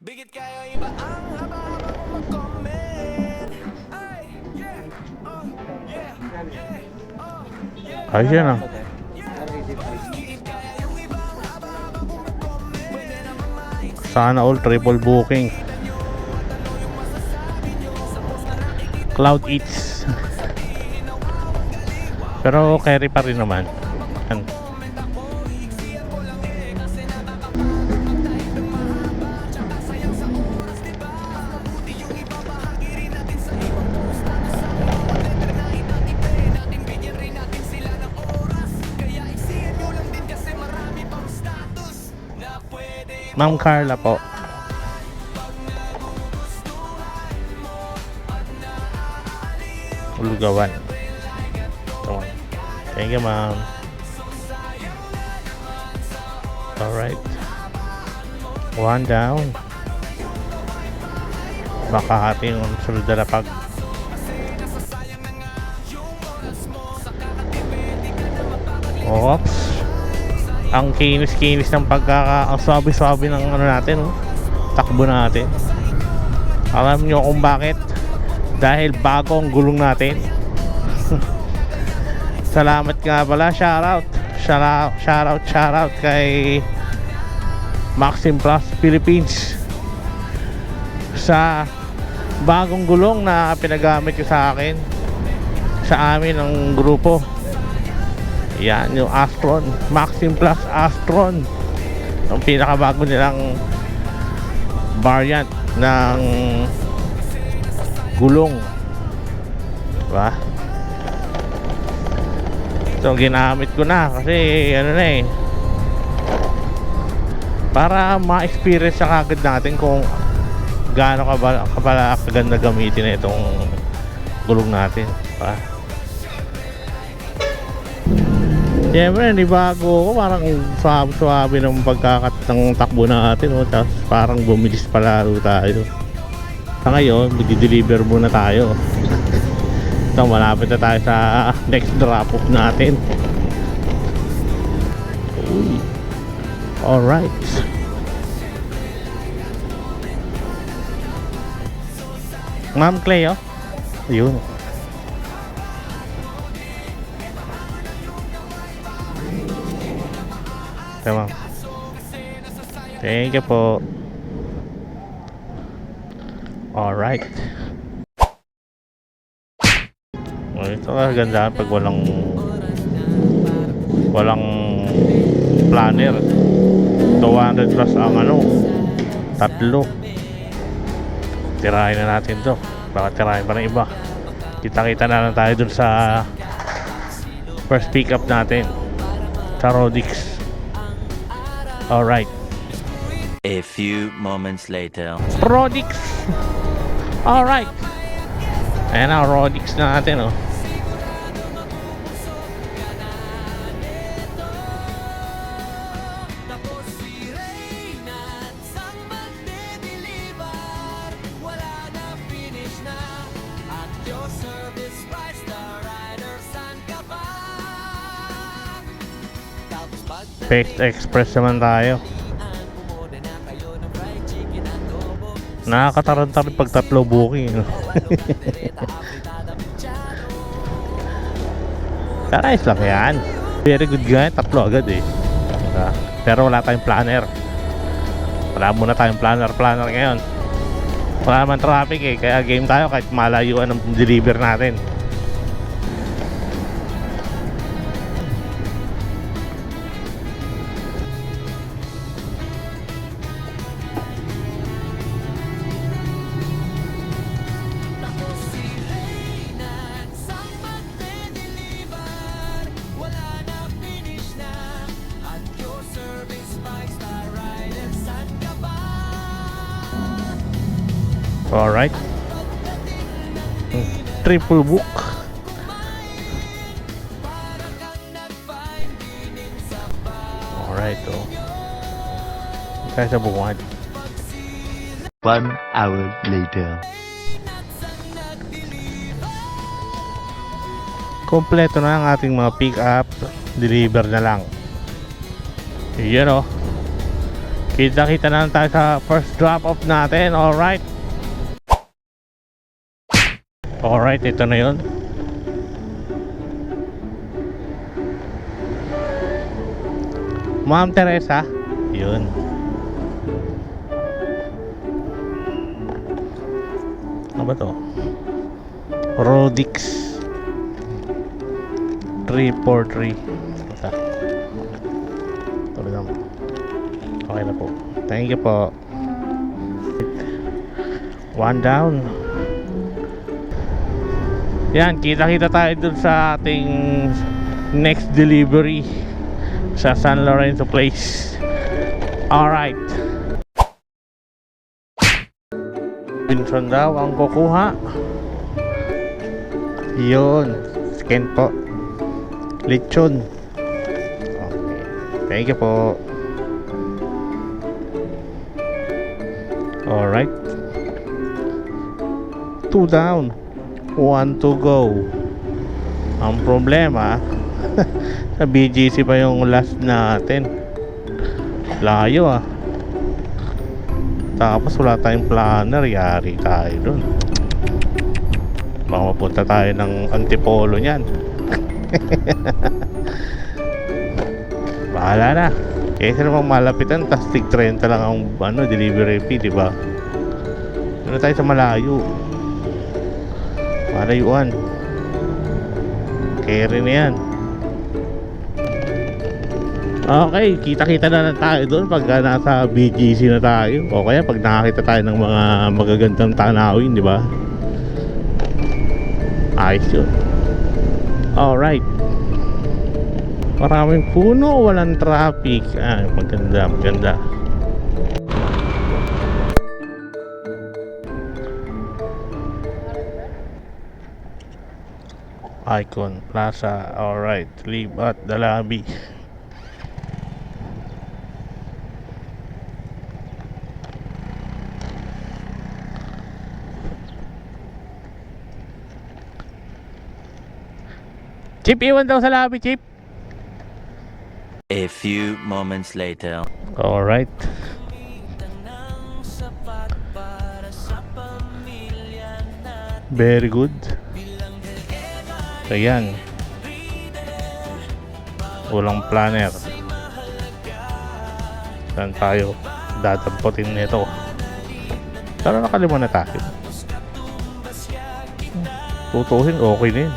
Bigit kayo iba ang haba-haba mo mag-comment. Ay, yeah, yeah, yeah, yeah. Ayos yan ah. Sana all triple booking. Cloud Eats. Pero carry pa rin naman. Yan. Ma'am Carla po. Ulugawan. Come on. Thank you, ma'am. Alright. One down. Baka ating sunod na lapag. Oops. Ang kinis-kinis ng ang swabe-swabe ng ano natin, oh. Takbo natin. Alam nyo kung bakit? Dahil bago ang gulong natin. Salamat nga pala, shoutout kay Maxim Plus Philippines sa bagong gulong na pinagamit ko sa akin, sa amin ng grupo. Yan yung Astron, Maxim Plus Astron, ang pinakabago nilang variant ng gulong, diba? So ginamit ko na kasi ano na eh, para ma-experience sa kagad natin kung gaano kabala kaganda gamitin na itong gulong natin, diba? Siyempre, hindi bago ako. Parang suwabe ng ng takbo natin, oh. Tapos parang bumilis palalo tayo. Sa ngayon, mag-deliver muna tayo. So, malapit na tayo sa next drop-off natin. Uy. Alright. Ma'am Clay, oh. Ayun. Tama. Thank you po. Alright. Ito ganda pag walang planner. 200 plus ang ano, tatlo. Tirahin na natin to. Baka tirahin pa ng iba. Kita-kita na lang tayo dun sa first pick up natin sa Rodix. Alright. A few moments later. Rodix. Alright. Ayan na, Rodix na natin, oh. Paste Express naman tayo. Nakakataranta rin pag tatlo booking, no? Ayos lang yan. Very good guy, tatlo agad eh. Pero wala tayong planner. Wala muna tayong planner ngayon. Wala naman traffic eh, kaya game tayo kahit malayuan ang deliver natin. Alright. Triple book. Alright, oh. Kaya sa buwan. 1 hour later. Kompleto na ang ating mga pick up. Deliver na lang. Yan, oh. Kita-kita na lang tayo sa first drop off natin. Alright. Alright, ito na yun. Ma'am Teresa. Yun. Ano ba to? Rodix 343. Ito. Tuloy naman. Okay na po. Thank you po. One down. Yan, kita-kita tayo dun sa ating next delivery sa San Lorenzo Place. Alright. Pinson daw ang kukuha. Yun. Scan po. Lechon. Okay. Thank you po. Alright. 2 down. 1 to go. Ang problema sa BGC pa yung last natin. Layo ah. Tapos wala tayong planner. Yari tayo dun. Baka mapunta tayo ng Antipolo nyan. Bahala na. Kaysa namang malapitan, tas tig 30 lang ang delivery fee, diba? Doon tayo sa malayo. Malayuan. Carry na yan. Okay, kita-kita na lang tayo doon pag nasa BGC na tayo. O kaya pag nakakita tayo ng mga magagandang tanawin, di ba? Ayos yun. Alright. Maraming puno, walang traffic. Ah, maganda, maganda. Icon Plaza. Alright, leave at the lobby. Chip, iwan daw sa lobby, Chip. A few moments later. Alright. Very good. Ayan. Walang planner. Saan tayo dadamputin nito? Pero nakalima na tayo. Tutuhin, okay na yun.